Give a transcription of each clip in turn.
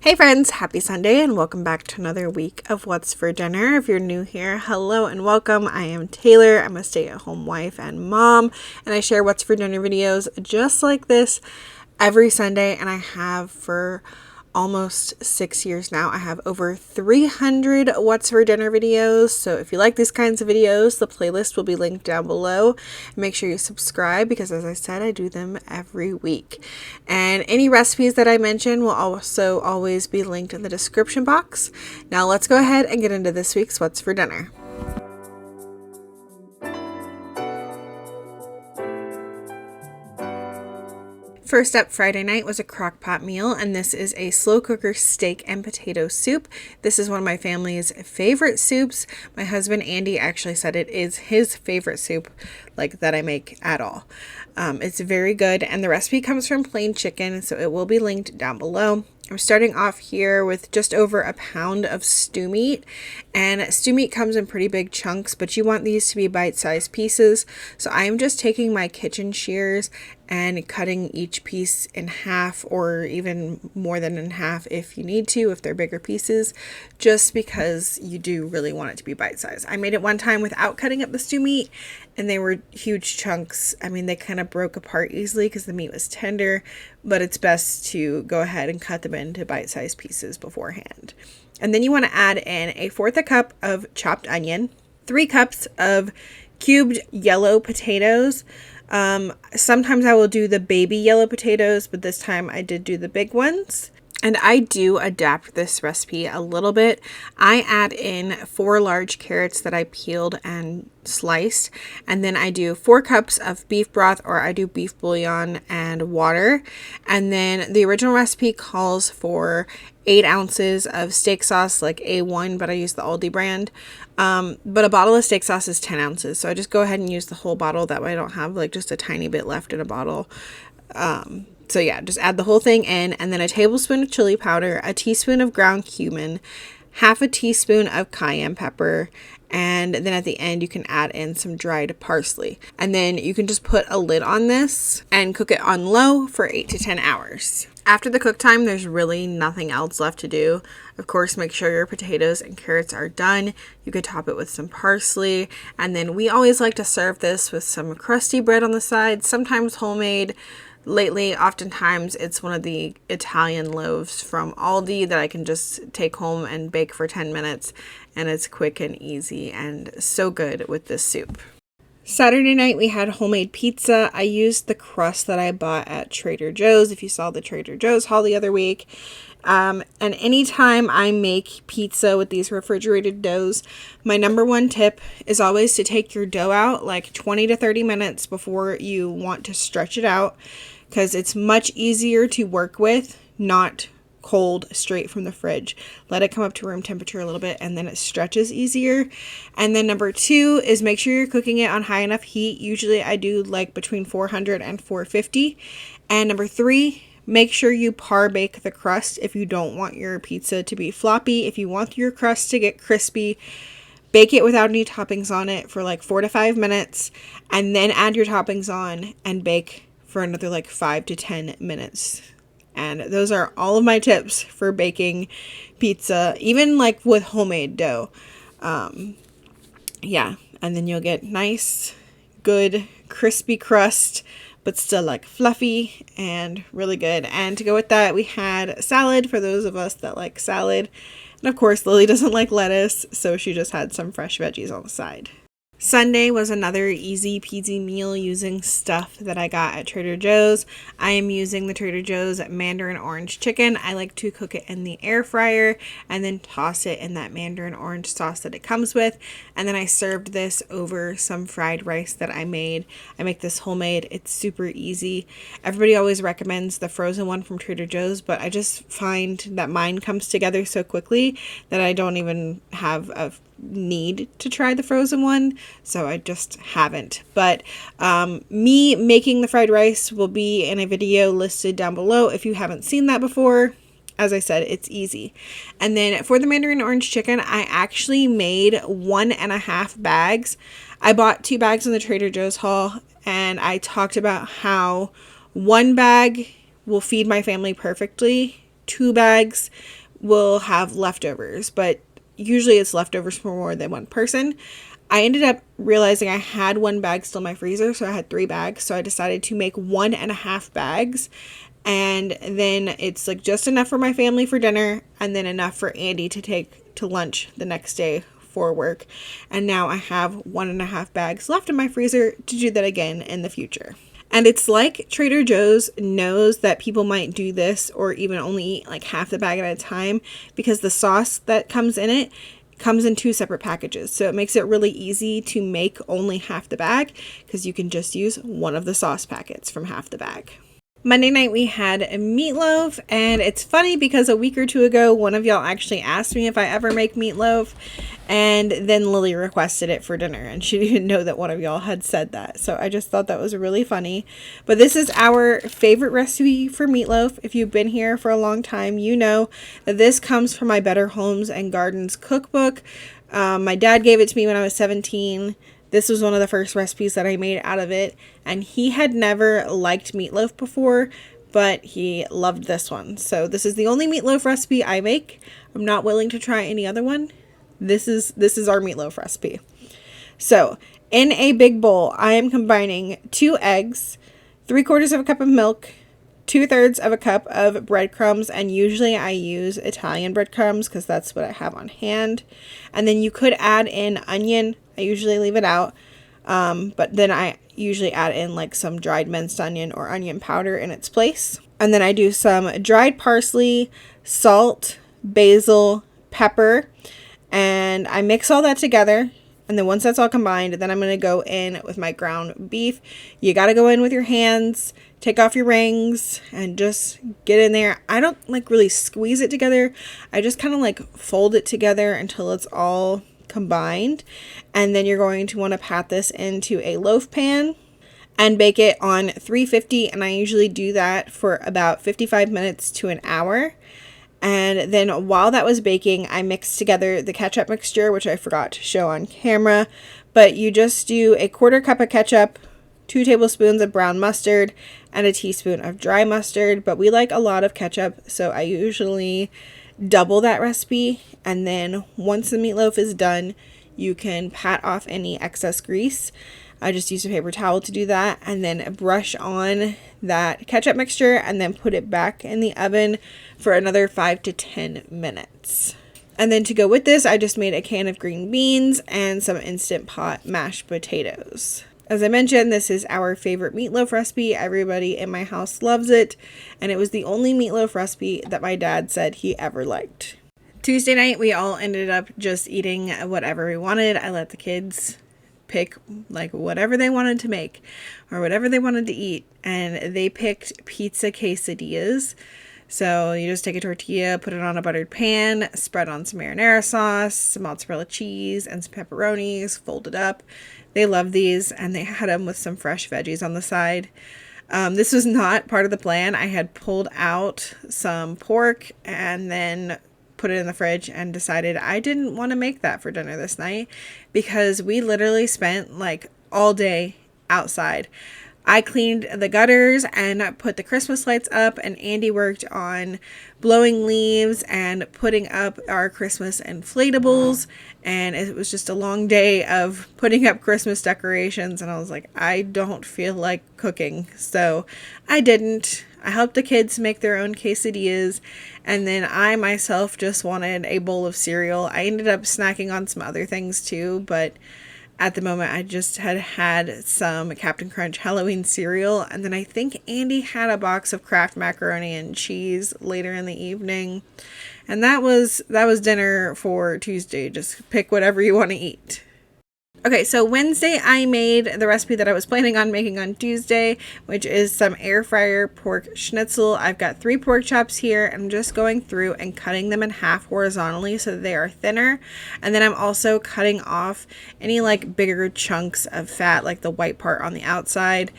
Hey friends, happy Sunday and welcome back to another week of What's for Dinner. If you're new here, hello and welcome. I am Taylor. I'm a stay-at-home wife and mom, and I share What's for Dinner videos just like this every Sunday, and I have for almost 6 years now. I have over 300 What's for Dinner videos. So if you like these kinds of videos, the playlist will be linked down below. Make sure you subscribe because, as I said, I do them every week. And any recipes that I mention will also always be linked in the description box. Now let's go ahead and get into this week's What's for Dinner. First up Friday night was a crock pot meal, and this is a slow cooker steak and potato soup. This is one of my family's favorite soups. My husband Andy actually said it is his favorite soup that I make at all. It's very good, and the recipe comes from plain chicken, so it will be linked down below. I'm starting off here with just over a pound of stew meat, and stew meat comes in pretty big chunks, but you want these to be bite-sized pieces. So I am just taking my kitchen shears and cutting each piece in half, or even more than in half if you need to, if they're bigger pieces, just because you do really want it to be bite-sized. I made it one time without cutting up the stew meat, and they were huge chunks. I mean, they kind of broke apart easily because the meat was tender, but it's best to go ahead and cut them into bite-sized pieces beforehand. And then you want to add in 1/4 cup of chopped onion, 3 cups of cubed yellow potatoes. Sometimes I will do the baby yellow potatoes, but this time I did do the big ones. And I do adapt this recipe a little bit. I add in 4 large carrots that I peeled and sliced. And then I do 4 cups of beef broth, or I do beef bouillon and water. And then the original recipe calls for 8 ounces of steak sauce, like A1, but I use the Aldi brand. But a bottle of steak sauce is 10 ounces. So I just go ahead and use the whole bottle. That way I don't have just a tiny bit left in a bottle. So yeah, just add the whole thing in, and then a tablespoon of chili powder, a teaspoon of ground cumin, half a teaspoon of cayenne pepper, and then at the end you can add in some dried parsley. And then you can just put a lid on this and cook it on low for 8 to 10 hours. After the cook time, there's really nothing else left to do. Of course, make sure your potatoes and carrots are done. You could top it with some parsley. And then we always like to serve this with some crusty bread on the side, sometimes homemade. Lately, oftentimes, it's one of the Italian loaves from Aldi that I can just take home and bake for 10 minutes. And it's quick and easy and so good with this soup. Saturday night, we had homemade pizza. I used the crust that I bought at Trader Joe's, if you saw the Trader Joe's haul the other week. And anytime I make pizza with these refrigerated doughs, my number one tip is always to take your dough out 20 to 30 minutes before you want to stretch it out, because it's much easier to work with, not cold straight from the fridge. Let it come up to room temperature a little bit, and then it stretches easier. And then number 2 is make sure you're cooking it on high enough heat. Usually I do between 400 and 450. And number 3, make sure you par bake the crust if you don't want your pizza to be floppy. If you want your crust to get crispy, bake it without any toppings on it for 4 to 5 minutes, and then add your toppings on and bake for another 5 to 10 minutes. And those are all of my tips for baking pizza, even with homemade dough. Yeah, and then you'll get nice, good, crispy crust, but still fluffy and really good. And to go with that, we had salad for those of us that like salad. And of course, Lily doesn't like lettuce, so she just had some fresh veggies on the side. Sunday was another easy peasy meal using stuff that I got at Trader Joe's. I am using the Trader Joe's Mandarin orange chicken. I like to cook it in the air fryer and then toss it in that Mandarin orange sauce that it comes with. And then I served this over some fried rice that I made. I make this homemade. It's super easy. Everybody always recommends the frozen one from Trader Joe's, but I just find that mine comes together so quickly that I don't even have a need to try the frozen one, so I just haven't. But me making the fried rice will be in a video listed down below if you haven't seen that before. As I said, it's easy. And then for the Mandarin orange chicken, I actually made 1.5 bags. I bought 2 bags in the Trader Joe's haul, and I talked about how 1 bag will feed my family perfectly 2 bags will have leftovers, but usually it's leftovers for more than one person. I ended up realizing I had 1 bag still in my freezer, so I had 3 bags. So I decided to make 1.5 bags, and then it's like just enough for my family for dinner, and then enough for Andy to take to lunch the next day for work. And now I have 1.5 bags left in my freezer to do that again in the future. And it's like Trader Joe's knows that people might do this or even only eat like half the bag at a time, because the sauce that comes in it comes in 2 separate packages. So it makes it really easy to make only half the bag, because you can just use one of the sauce packets from half the bag. Monday night we had a meatloaf, and it's funny because a week or 2 ago one of y'all actually asked me if I ever make meatloaf, and then Lily requested it for dinner, and she didn't know that one of y'all had said that. So I just thought that was really funny. But this is our favorite recipe for meatloaf. If you've been here for a long time, you know that this comes from my Better Homes and Gardens cookbook. My dad gave it to me when I was 17. This was one of the first recipes that I made out of it, and he had never liked meatloaf before, but he loved this one. So this is the only meatloaf recipe I make. I'm not willing to try any other one. This is our meatloaf recipe. So in a big bowl, I am combining 2 eggs, 3/4 of a cup of milk, 2/3 of a cup of breadcrumbs, and usually I use Italian breadcrumbs because that's what I have on hand. And then you could add in onion. I usually leave it out, but then I usually add in like some dried minced onion or onion powder in its place. And then I do some dried parsley, salt, basil, pepper, and I mix all that together. And then once that's all combined, then I'm going to go in with my ground beef. You got to go in with your hands, take off your rings, and just get in there. I don't like really squeeze it together. I just kind of like fold it together until it's all combined. And then you're going to want to pat this into a loaf pan and bake it on 350. And I usually do that for about 55 minutes to an hour. And then while that was baking, I mixed together the ketchup mixture, which I forgot to show on camera. But you just do a 1/4 cup of ketchup, 2 tablespoons of brown mustard, and a teaspoon of dry mustard. But we like a lot of ketchup, so I usually double that recipe. And then once the meatloaf is done, you can pat off any excess grease. I just use a paper towel to do that, and then brush on that ketchup mixture and then put it back in the oven for another 5 to 10 minutes. And then to go with this, I just made a can of green beans and some Instant Pot mashed potatoes. As I mentioned, this is our favorite meatloaf recipe. Everybody in my house loves it, and it was the only meatloaf recipe that my dad said he ever liked. Tuesday night, we all ended up just eating whatever we wanted. I let the kids pick like whatever they wanted to make or whatever they wanted to eat, and they picked pizza quesadillas. So you just take a tortilla, put it on a buttered pan, spread on some marinara sauce, some mozzarella cheese, and some pepperonis, fold it up. They love these, and they had them with some fresh veggies on the side. This was not part of the plan. I had pulled out some pork and then put it in the fridge and decided I didn't want to make that for dinner this night, because we literally spent like all day outside. I cleaned the gutters and put the Christmas lights up, and Andy worked on blowing leaves and putting up our Christmas inflatables, and it was just a long day of putting up Christmas decorations, and I was like, I don't feel like cooking, so I didn't. I helped the kids make their own quesadillas, and then I myself just wanted a bowl of cereal. I ended up snacking on some other things too, but at the moment I just had some Captain Crunch Halloween cereal, and then I think Andy had a box of Kraft macaroni and cheese later in the evening. And that was dinner for Tuesday. Just pick whatever you want to eat. Okay, so Wednesday I made the recipe that I was planning on making on Tuesday, which is some air fryer pork schnitzel. I've got 3 pork chops here, and I'm just going through and cutting them in half horizontally so that they are thinner. And then I'm also cutting off any like bigger chunks of fat, like the white part on the outside,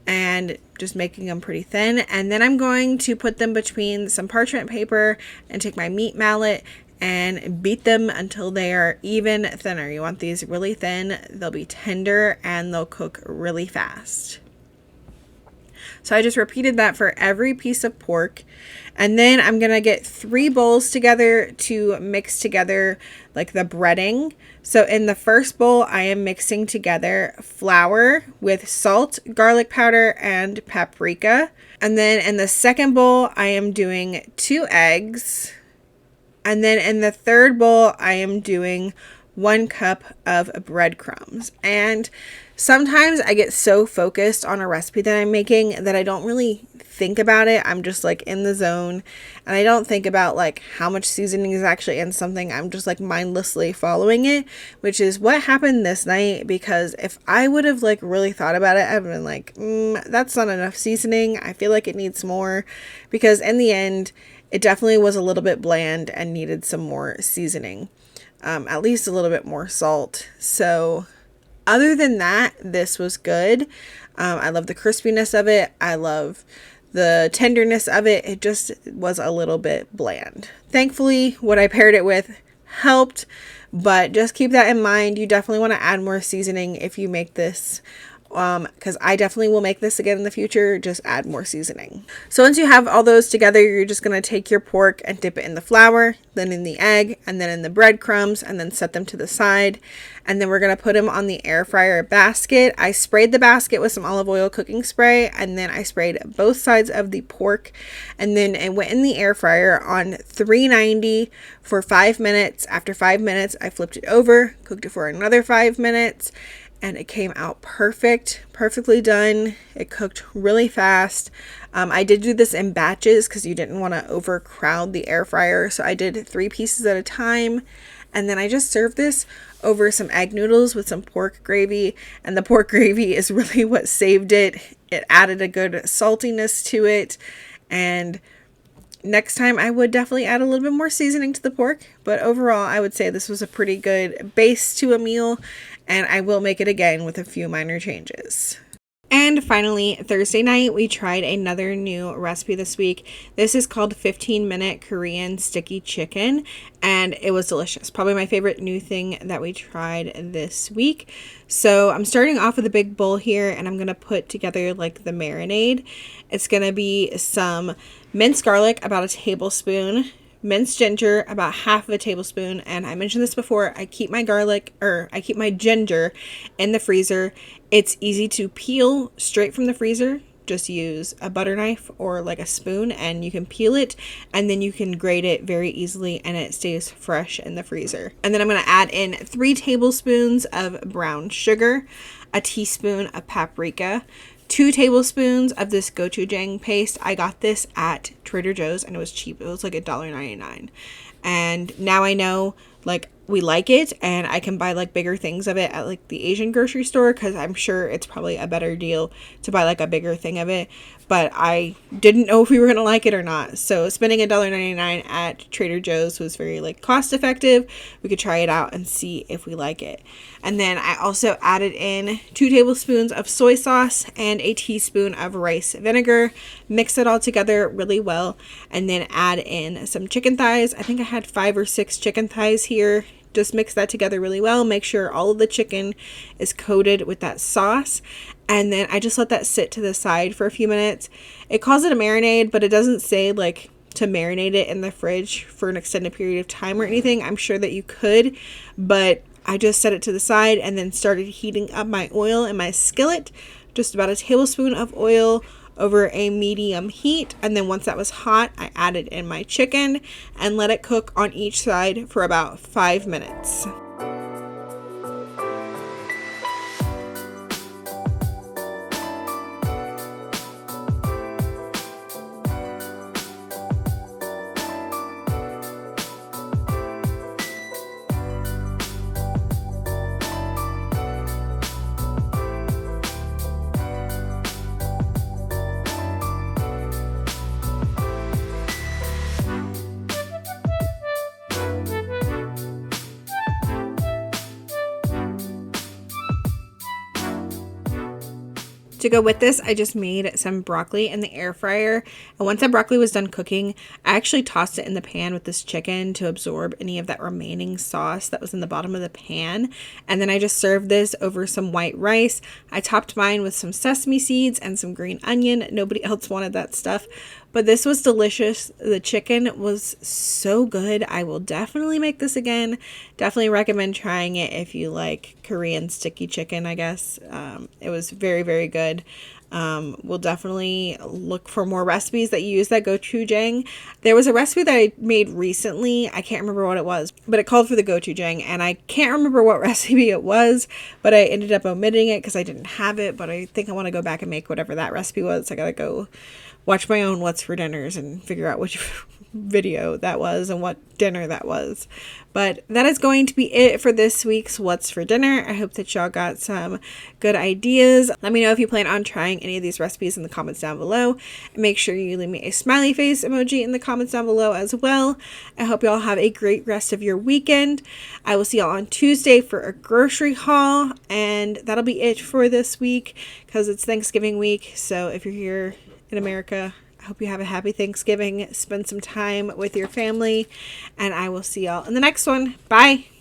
and just making them pretty thin. And then I'm going to put them between some parchment paper and take my meat mallet and beat them until they are even thinner. You want these really thin, they'll be tender, and they'll cook really fast. So I just repeated that for every piece of pork. And then I'm going to get 3 bowls together to mix together like the breading. So in the first bowl, I am mixing together flour with salt, garlic powder, and paprika. And then in the second bowl, I am doing 2 eggs. And then in the third bowl, I am doing 1 cup of breadcrumbs. And sometimes I get so focused on a recipe that I'm making that I don't really think about it. I'm just like in the zone, and I don't think about like how much seasoning is actually in something. I'm just like mindlessly following it, which is what happened this night, because if I would have like really thought about it, I've been like, that's not enough seasoning. I feel like it needs more, because in the end, it definitely was a little bit bland and needed some more seasoning. At least a little bit more salt. So other than that, this was good. I love the crispiness of it. I love the tenderness of it. It just was a little bit bland. Thankfully, what I paired it with helped, but just keep that in mind. You definitely want to add more seasoning if you make this, because I definitely will make this again in the future. Just add more seasoning. So once you have all those together, you're just going to take your pork and dip it in the flour, then in the egg, and then in the breadcrumbs, and then set them to the side. And then we're going to put them on the air fryer basket. I sprayed the basket with some olive oil cooking spray, and then I sprayed both sides of the pork, and then it went in the air fryer on 390 for 5 minutes. After 5 minutes, I flipped it over, cooked it for another 5 minutes, and it came out perfectly done. It cooked really fast. I did do this in batches because you didn't want to overcrowd the air fryer. So I did 3 pieces at a time. And then I just served this over some egg noodles with some pork gravy. And the pork gravy is really what saved it. It added a good saltiness to it. And next time I would definitely add a little bit more seasoning to the pork. But overall, I would say this was a pretty good base to a meal. And I will make it again with a few minor changes. And finally, Thursday night, we tried another new recipe this week. This is called 15-minute Korean sticky chicken, and it was delicious. Probably my favorite new thing that we tried this week. So I'm starting off with a big bowl here, and I'm going to put together like the marinade. It's going to be some minced garlic, about a tablespoon, minced ginger, about half of a tablespoon. And I mentioned this before, I keep my ginger in the freezer. It's easy to peel straight from the freezer. Just use a butter knife or like a spoon and you can peel it, and then you can grate it very easily and it stays fresh in the freezer. And then I'm going to add in 3 tablespoons of brown sugar, a teaspoon of paprika, 2 tablespoons of this gochujang paste. I got this at Trader Joe's and it was cheap. It was like $1.99. And now I know like we like it, and I can buy like bigger things of it at like the Asian grocery store, because I'm sure it's probably a better deal to buy like a bigger thing of it. But I didn't know if we were going to like it or not. So spending $1.99 at Trader Joe's was very like cost effective. We could try it out and see if we like it. And then I also added in 2 tablespoons of soy sauce and a teaspoon of rice vinegar. Mix it all together really well, and then add in some chicken thighs. I think I had 5 or 6 chicken thighs here. Just mix that together really well. Make sure all of the chicken is coated with that sauce. And then I just let that sit to the side for a few minutes. It calls it a marinade, but it doesn't say like to marinate it in the fridge for an extended period of time or anything. I'm sure that you could, but I just set it to the side and then started heating up my oil in my skillet. Just about a tablespoon of oil over a medium heat, and then once that was hot, I added in my chicken and let it cook on each side for about 5 minutes. To go with this, I just made some broccoli in the air fryer. And once that broccoli was done cooking, I actually tossed it in the pan with this chicken to absorb any of that remaining sauce that was in the bottom of the pan. And then I just served this over some white rice. I topped mine with some sesame seeds and some green onion. Nobody else wanted that stuff, but this was delicious. The chicken was so good. I will definitely make this again. Definitely recommend trying it if you like Korean sticky chicken, I guess. It was very, very good. We'll definitely look for more recipes that use that gochujang. There was a recipe that I made recently. I can't remember what it was, but it called for the gochujang, and I can't remember what recipe it was, but I ended up omitting it because I didn't have it. But I think I want to go back and make whatever that recipe was. I gotta go watch my own What's for Dinners and figure out which video that was and what dinner that was. But that is going to be it for this week's What's for Dinner. I hope that y'all got some good ideas. Let me know if you plan on trying any of these recipes in the comments down below. And make sure you leave me a smiley face emoji in the comments down below as well. I hope y'all have a great rest of your weekend. I will see y'all on Tuesday for a grocery haul. And that'll be it for this week because it's Thanksgiving week. So if you're here in America, I hope you have a happy Thanksgiving. Spend some time with your family, and I will see y'all in the next one. Bye.